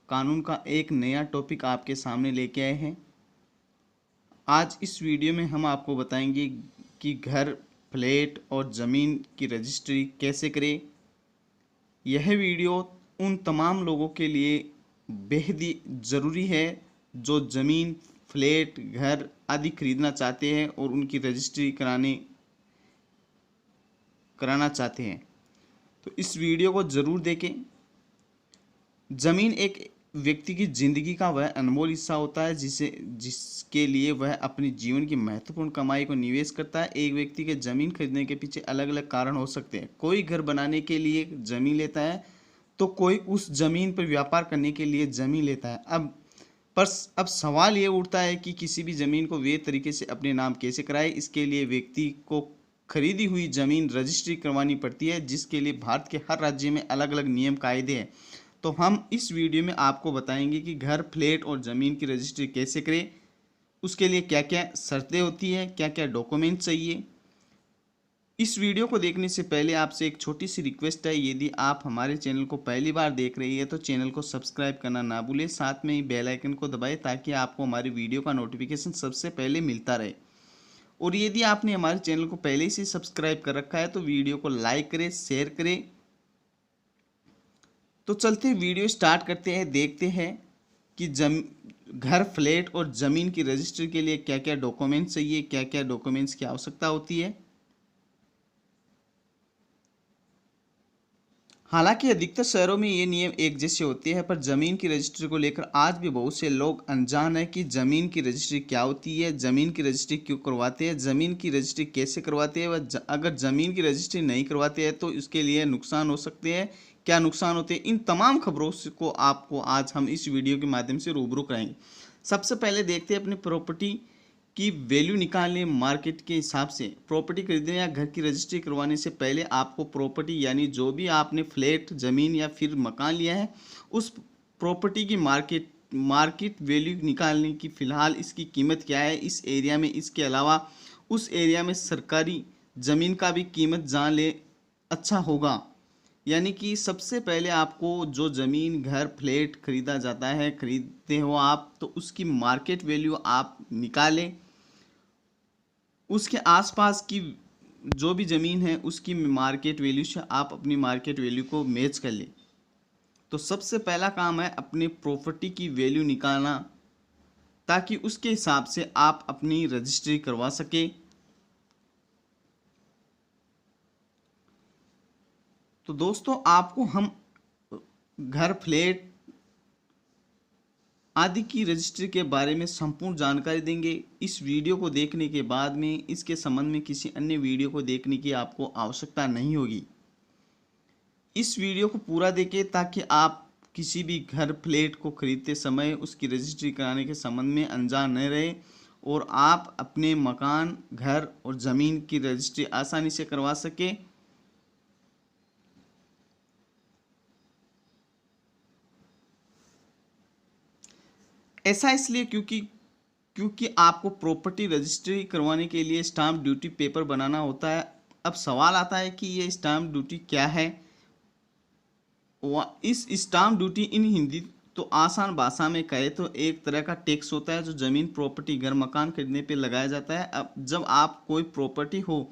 कानून का एक नया टॉपिक आपके सामने लेके आए हैं। आज इस वीडियो में हम आपको बताएंगे कि घर, फ्लैट और ज़मीन की रजिस्ट्री कैसे करें। यह वीडियो उन तमाम लोगों के लिए बेहद ही ज़रूरी है जो ज़मीन, फ्लैट, घर आदि खरीदना चाहते हैं और उनकी रजिस्ट्री कराना चाहते हैं। तो इस वीडियो को ज़रूर देखें। ज़मीन एक व्यक्ति की ज़िंदगी का वह अनमोल हिस्सा होता है जिसके लिए वह अपनी जीवन की महत्वपूर्ण कमाई को निवेश करता है। एक व्यक्ति के ज़मीन खरीदने के पीछे अलग अलग कारण हो सकते हैं। कोई घर बनाने के लिए ज़मीन लेता है तो कोई उस ज़मीन पर व्यापार करने के लिए ज़मीन लेता है। अब सवाल ये उठता है कि किसी भी ज़मीन को वैध तरीके से अपने नाम कैसे कराए। इसके लिए व्यक्ति को खरीदी हुई ज़मीन रजिस्ट्री करवानी पड़ती है, जिसके लिए भारत के हर राज्य में अलग अलग नियम कायदे हैं। तो हम इस वीडियो में आपको बताएंगे कि घर, फ्लैट और ज़मीन की रजिस्ट्री कैसे करें, उसके लिए क्या क्या शर्तें होती हैं, क्या क्या डॉक्यूमेंट चाहिए। इस वीडियो को देखने से पहले आपसे एक छोटी सी रिक्वेस्ट है, यदि आप हमारे चैनल को पहली बार देख रही है तो चैनल को सब्सक्राइब करना ना भूलें, साथ में ही बेल आइकन को दबाएं ताकि आपको हमारी वीडियो का नोटिफिकेशन सबसे पहले मिलता रहे। और यदि आपने हमारे चैनल को पहले से सब्सक्राइब कर रखा है तो वीडियो को लाइक करें, शेयर करें। तो चलते वीडियो स्टार्ट करते हैं, देखते हैं कि घर, फ्लैट और ज़मीन की रजिस्ट्री के लिए क्या क्या डॉक्यूमेंट्स चाहिए, क्या क्या डॉक्यूमेंट्स की आवश्यकता होती है। हालांकि अधिकतर शहरों में ये नियम एक जैसे होते हैं, पर ज़मीन की रजिस्ट्री को लेकर आज भी बहुत से लोग अनजान है कि ज़मीन की रजिस्ट्री क्या होती है, ज़मीन की रजिस्ट्री क्यों करवाते हैं, ज़मीन की रजिस्ट्री कैसे करवाते हैं, अगर ज़मीन की रजिस्ट्री नहीं करवाते हैं तो इसके लिए नुकसान हो सकते हैं, क्या नुकसान होते हैं। इन तमाम खबरों को आपको आज हम इस वीडियो के माध्यम से रूबरू कराएंगे। सबसे पहले देखते हैं अपनी प्रॉपर्टी की वैल्यू निकालने। मार्केट के हिसाब से प्रॉपर्टी खरीदने या घर की रजिस्ट्री करवाने से पहले आपको प्रॉपर्टी यानी जो भी आपने फ्लैट, ज़मीन या फिर मकान लिया है उस प्रॉपर्टी की मार्केट वैल्यू निकालने की फ़िलहाल इसकी कीमत क्या है इस एरिया में। इसके अलावा उस एरिया में सरकारी ज़मीन का भी कीमत जान ले, अच्छा होगा। यानी कि सबसे पहले आपको जो ज़मीन, घर, फ्लैट खरीदा जाता है, खरीदते हो आप, तो उसकी मार्केट वैल्यू आप निकालें। उसके आसपास की जो भी ज़मीन है उसकी मार्केट वैल्यू से आप अपनी मार्केट वैल्यू को मैच कर लें। तो सबसे पहला काम है अपने प्रॉपर्टी की वैल्यू निकालना, ताकि उसके हिसाब से आप अपनी रजिस्ट्री करवा सकें। तो दोस्तों, आपको हम घर, फ्लैट आदि की रजिस्ट्री के बारे में संपूर्ण जानकारी देंगे। इस वीडियो को देखने के बाद में इसके संबंध में किसी अन्य वीडियो को देखने की आपको आवश्यकता नहीं होगी। इस वीडियो को पूरा देखें ताकि आप किसी भी घर, फ्लैट को खरीदते समय उसकी रजिस्ट्री कराने के संबंध में अनजान न रहे और आप अपने मकान, घर और ज़मीन की रजिस्ट्री आसानी से करवा सकें। ऐसा इसलिए क्योंकि आपको प्रॉपर्टी रजिस्ट्री करवाने के लिए स्टाम्प ड्यूटी पेपर बनाना होता है। अब सवाल आता है कि ये स्टाम्प ड्यूटी क्या है। इस स्टाम्प ड्यूटी इन हिंदी तो आसान भाषा में कहे तो एक तरह का टैक्स होता है जो ज़मीन, प्रॉपर्टी, घर, मकान खरीदने पे लगाया जाता है। अब जब आप कोई प्रॉपर्टी हो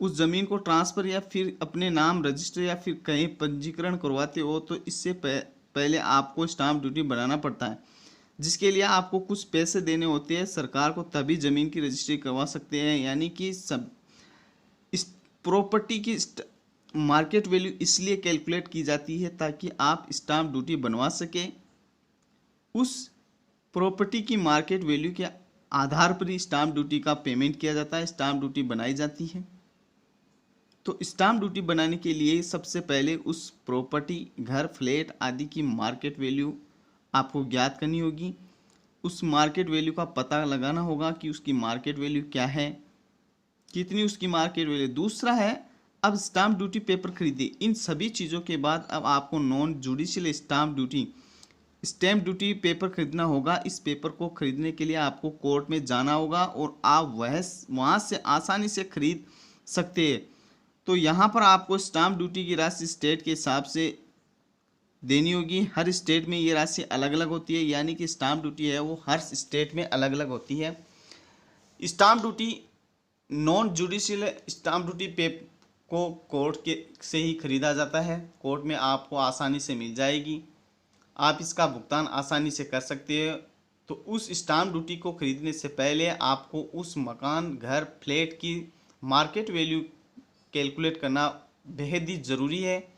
उस ज़मीन को ट्रांसफ़र या फिर अपने नाम रजिस्टर या फिर कहीं पंजीकरण करवाते हो तो इससे पहले आपको स्टाम्प ड्यूटी बनाना पड़ता है, जिसके लिए आपको कुछ पैसे देने होते हैं सरकार को, तभी ज़मीन की रजिस्ट्री करवा सकते हैं। यानी कि सब इस प्रॉपर्टी की मार्केट वैल्यू इसलिए कैलकुलेट की जाती है ताकि आप स्टाम्प ड्यूटी बनवा सकें। उस प्रॉपर्टी की मार्केट वैल्यू के आधार पर ही स्टाम्प ड्यूटी का पेमेंट किया जाता है, स्टाम्प ड्यूटी बनाई जाती है। तो स्टाम्प ड्यूटी बनाने के लिए सबसे पहले उस प्रॉपर्टी, घर, फ्लैट आदि की मार्केट वैल्यू आपको ज्ञात करनी होगी। उस मार्केट वैल्यू का पता लगाना होगा कि उसकी मार्केट वैल्यू क्या है, कितनी उसकी मार्केट वैल्यू। दूसरा है, अब स्टाम्प ड्यूटी पेपर खरीदे। इन सभी चीज़ों के बाद अब आपको non judicial stamp duty paper खरीदना होगा। इस पेपर को खरीदने के लिए आपको कोर्ट में जाना होगा और आप वहाँ से आसानी से खरीद सकते हैं। तो यहाँ पर आपको स्टाम्प ड्यूटी की राशि स्टेट के हिसाब से देनी होगी। हर स्टेट में ये राशि अलग अलग होती है, यानी कि स्टाम्प ड्यूटी है वो हर स्टेट में अलग अलग होती है। Stamp duty non judicial stamp duty पे को कोर्ट के से ही खरीदा जाता है। कोर्ट में आपको आसानी से मिल जाएगी, आप इसका भुगतान आसानी से कर सकते हैं। तो उस स्टाम्प ड्यूटी को खरीदने से पहले आपको उस मकान, घर, फ्लैट की मार्केट वैल्यू कैलकुलेट करना बेहद ही ज़रूरी है।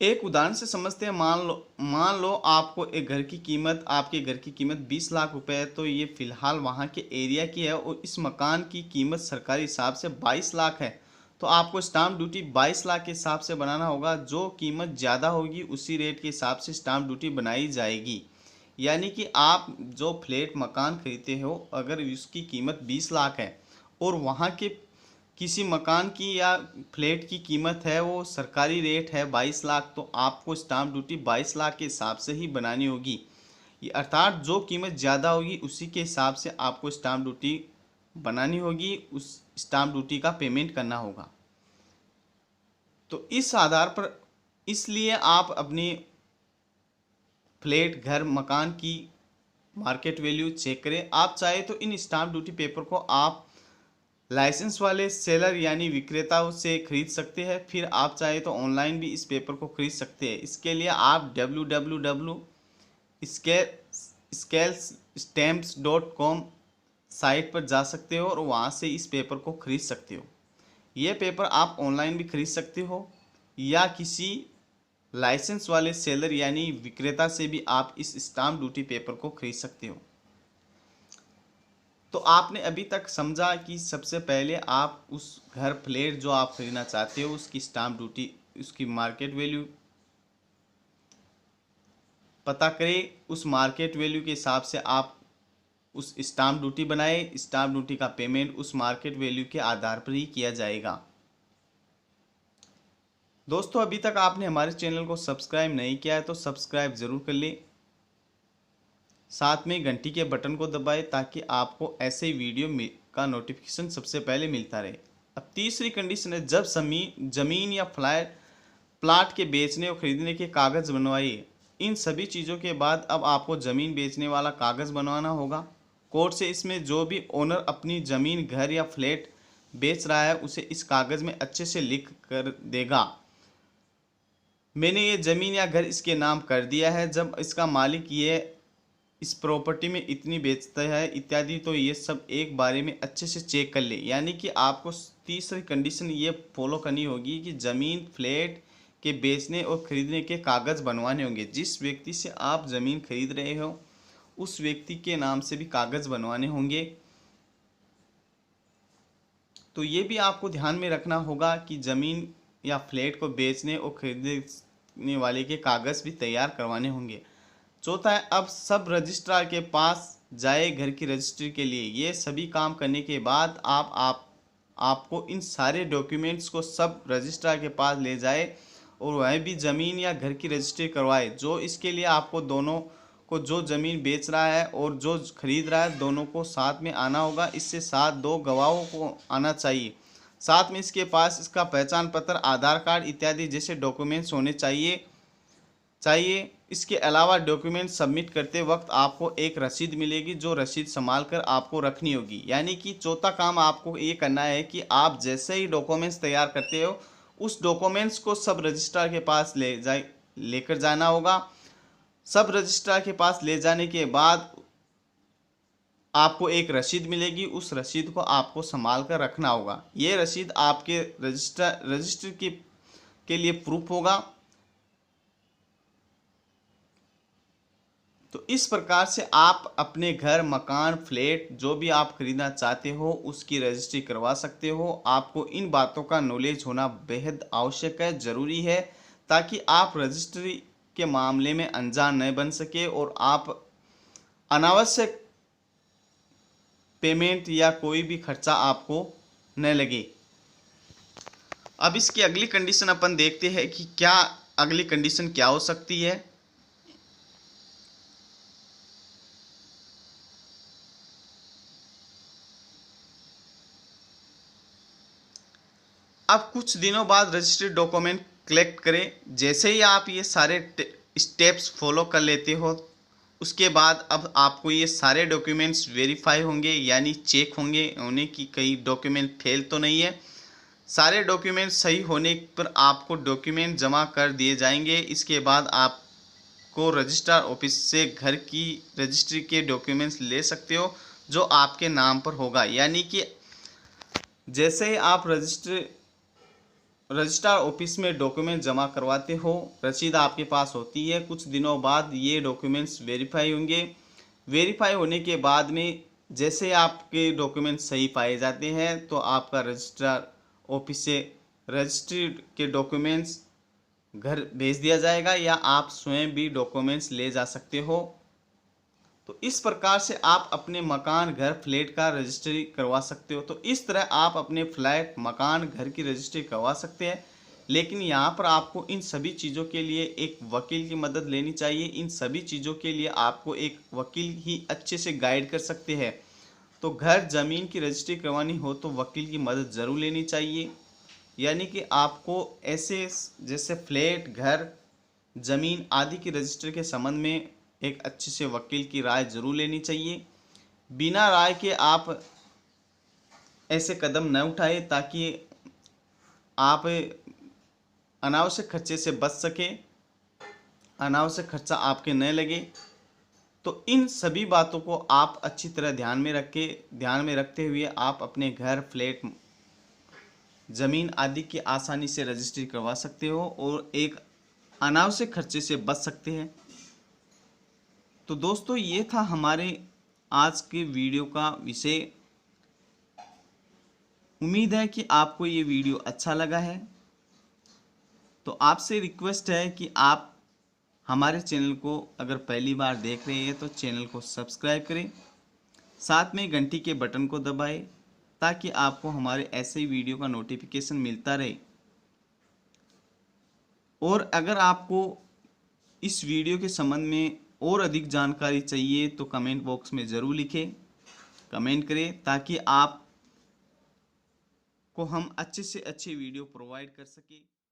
एक उदाहरण से समझते हैं। मान लो आपको एक घर की कीमत आपके घर की कीमत 20 लाख रुपए है, तो ये फ़िलहाल वहाँ के एरिया की है और इस मकान की कीमत सरकारी हिसाब से 22 लाख है। तो आपको स्टाम्प ड्यूटी 22 लाख के हिसाब से बनाना होगा। जो कीमत ज़्यादा होगी उसी रेट के हिसाब से स्टाम्प ड्यूटी बनाई जाएगी। यानी कि आप जो फ्लैट मकान खरीदते हो, अगर उसकी कीमत 20 लाख है और वहाँ के किसी मकान की या फ्लैट की कीमत है वो सरकारी रेट है 22 लाख, तो आपको स्टाम्प ड्यूटी 22 लाख के हिसाब से ही बनानी होगी। ये अर्थात जो कीमत ज़्यादा होगी उसी के हिसाब से आपको स्टाम्प ड्यूटी बनानी होगी, उस स्टाम्प ड्यूटी का पेमेंट करना होगा। तो इस आधार पर इसलिए आप अपनी फ्लैट, घर, मकान की मार्केट वैल्यू चेक करें। आप चाहे तो इन स्टाम्प ड्यूटी पेपर को आप लाइसेंस वाले सेलर यानी विक्रेताओं से खरीद सकते हैं। फिर आप चाहे तो ऑनलाइन भी इस पेपर को खरीद सकते हैं। इसके लिए आप www.scalestamps.com साइट पर जा सकते हो और वहाँ से इस पेपर को खरीद सकते हो। ये पेपर आप ऑनलाइन भी खरीद सकते हो या किसी लाइसेंस वाले सेलर यानी विक्रेता से भी आप इस स्टाम्प ड्यूटी पेपर को खरीद सकते हो। तो आपने अभी तक समझा कि सबसे पहले आप उस घर, फ्लैट जो आप खरीदना चाहते हो उसकी स्टाम्प ड्यूटी, उसकी मार्केट वैल्यू पता करें। उस मार्केट वैल्यू के हिसाब से आप उस स्टाम्प ड्यूटी बनाए। स्टाम्प ड्यूटी का पेमेंट उस मार्केट वैल्यू के आधार पर ही किया जाएगा। दोस्तों, अभी तक आपने हमारे चैनल को सब्सक्राइब नहीं किया है तो सब्सक्राइब ज़रूर कर लें। साथ में घंटी के बटन को दबाएं ताकि आपको ऐसे ही वीडियो का नोटिफिकेशन सबसे पहले मिलता रहे। अब तीसरी कंडीशन है, जब ज़मीन या फ्लैट प्लाट के बेचने और खरीदने के कागज़ बनवाइए। इन सभी चीज़ों के बाद अब आपको ज़मीन बेचने वाला कागज़ बनवाना होगा कोर्ट से। इसमें जो भी ओनर अपनी ज़मीन, घर या फ्लैट बेच रहा है उसे इस कागज़ में अच्छे से लिख कर देगा, मैंने ये ज़मीन या घर इसके नाम कर दिया है। जब इसका मालिक ये इस प्रॉपर्टी में इतनी बेचता है इत्यादि, तो ये सब एक बारे में अच्छे से चेक कर ले। यानी कि आपको तीसरी कंडीशन ये फॉलो करनी होगी कि ज़मीन, फ्लैट के बेचने और ख़रीदने के कागज़ बनवाने होंगे। जिस व्यक्ति से आप ज़मीन खरीद रहे हो उस व्यक्ति के नाम से भी कागज़ बनवाने होंगे। तो ये भी आपको ध्यान में रखना होगा कि ज़मीन या फ्लैट को बेचने और खरीदने वाले के कागज़ भी तैयार करवाने होंगे। चौथा है, अब सब रजिस्ट्रार के पास जाए घर की रजिस्ट्री के लिए। ये सभी काम करने के बाद आपको इन सारे डॉक्यूमेंट्स को सब रजिस्ट्रार के पास ले जाए और वह भी ज़मीन या घर की रजिस्ट्री करवाए। जो इसके लिए आपको दोनों को, जो ज़मीन बेच रहा है और जो खरीद रहा है, दोनों को साथ में आना होगा। इससे साथ 2 गवाहों को आना चाहिए। साथ में इसके पास इसका पहचान पत्र, आधार कार्ड इत्यादि जैसे डॉक्यूमेंट्स होने चाहिए। इसके अलावा डॉक्यूमेंट सबमिट करते वक्त आपको एक रसीद मिलेगी, जो रसीद संभाल कर आपको रखनी होगी। यानी कि चौथा काम आपको ये करना है कि आप जैसे ही डॉक्यूमेंट्स तैयार करते हो उस डॉक्यूमेंट्स को सब रजिस्ट्रार के पास लेकर जाना होगा। सब रजिस्ट्रार के पास ले जाने के बाद आपको एक रसीद मिलेगी, उस रसीद को आपको संभाल कर रखना होगा। ये रसीद आपके रजिस्टर के लिए प्रूफ होगा। तो इस प्रकार से आप अपने घर, मकान, फ्लैट जो भी आप खरीदना चाहते हो उसकी रजिस्ट्री करवा सकते हो। आपको इन बातों का नॉलेज होना बेहद आवश्यक है, ज़रूरी है, ताकि आप रजिस्ट्री के मामले में अनजान न बन सके और आप अनावश्यक पेमेंट या कोई भी खर्चा आपको न लगे। अब इसकी अगली कंडीशन अपन देखते हैं कि क्या अगली कंडीशन क्या हो सकती है। अब कुछ दिनों बाद रजिस्ट्री डॉक्यूमेंट कलेक्ट करें। जैसे ही आप ये सारे स्टेप्स फॉलो कर लेते हो, उसके बाद अब आपको ये सारे डॉक्यूमेंट्स वेरीफाई होंगे, यानी चेक होंगे होने की कई डॉक्यूमेंट फेल तो नहीं है। सारे डॉक्यूमेंट सही होने पर आपको डॉक्यूमेंट जमा कर दिए जाएंगे। इसके बाद आपको रजिस्ट्रार ऑफिस से घर की रजिस्ट्री के डॉक्यूमेंट्स ले सकते हो जो आपके नाम पर होगा। यानी कि जैसे ही आप रजिस्ट्रार ऑफिस में डॉक्यूमेंट जमा करवाते हो, रसीद आपके पास होती है, कुछ दिनों बाद ये डॉक्यूमेंट्स वेरीफाई होंगे। वेरीफाई होने के बाद में जैसे आपके डॉक्यूमेंट सही पाए जाते हैं तो आपका रजिस्ट्रार ऑफिस से रजिस्ट्री के डॉक्यूमेंट्स घर भेज दिया जाएगा, या आप स्वयं भी डॉक्यूमेंट्स ले जा सकते हो। तो इस प्रकार से आप अपने मकान, घर, फ्लैट का रजिस्ट्री करवा सकते हो। तो इस तरह आप अपने फ्लैट, मकान, घर की रजिस्ट्री करवा सकते हैं। लेकिन यहाँ पर आपको इन सभी चीज़ों के लिए एक वकील की मदद लेनी चाहिए। इन सभी चीज़ों के लिए आपको एक वकील ही अच्छे से गाइड कर सकते हैं। तो घर, ज़मीन की रजिस्ट्री करवानी हो तो वकील की मदद ज़रूर लेनी चाहिए। यानी कि आपको ऐसे जैसे फ्लैट, घर, ज़मीन आदि की रजिस्ट्री के संबंध में एक अच्छे से वकील की राय ज़रूर लेनी चाहिए। बिना राय के आप ऐसे कदम न उठाएं ताकि आप अनावश्यक खर्चे से बच सकें, अनावश्यक खर्चा आपके न लगे। तो इन सभी बातों को आप अच्छी तरह ध्यान में रखते हुए आप अपने घर, फ्लैट, ज़मीन आदि की आसानी से रजिस्ट्री करवा सकते हो और एक अनावश्यक खर्चे से बच सकते हैं। तो दोस्तों, ये था हमारे आज के वीडियो का विषय। उम्मीद है कि आपको ये वीडियो अच्छा लगा है। तो आपसे रिक्वेस्ट है कि आप हमारे चैनल को अगर पहली बार देख रहे हैं तो चैनल को सब्सक्राइब करें, साथ में घंटी के बटन को दबाएं ताकि आपको हमारे ऐसे ही वीडियो का नोटिफिकेशन मिलता रहे। और अगर आपको इस वीडियो के संबंध में और अधिक जानकारी चाहिए तो कमेंट बॉक्स में ज़रूर लिखें, कमेंट करें ताकि आप को हम अच्छे से अच्छे वीडियो प्रोवाइड कर सकें।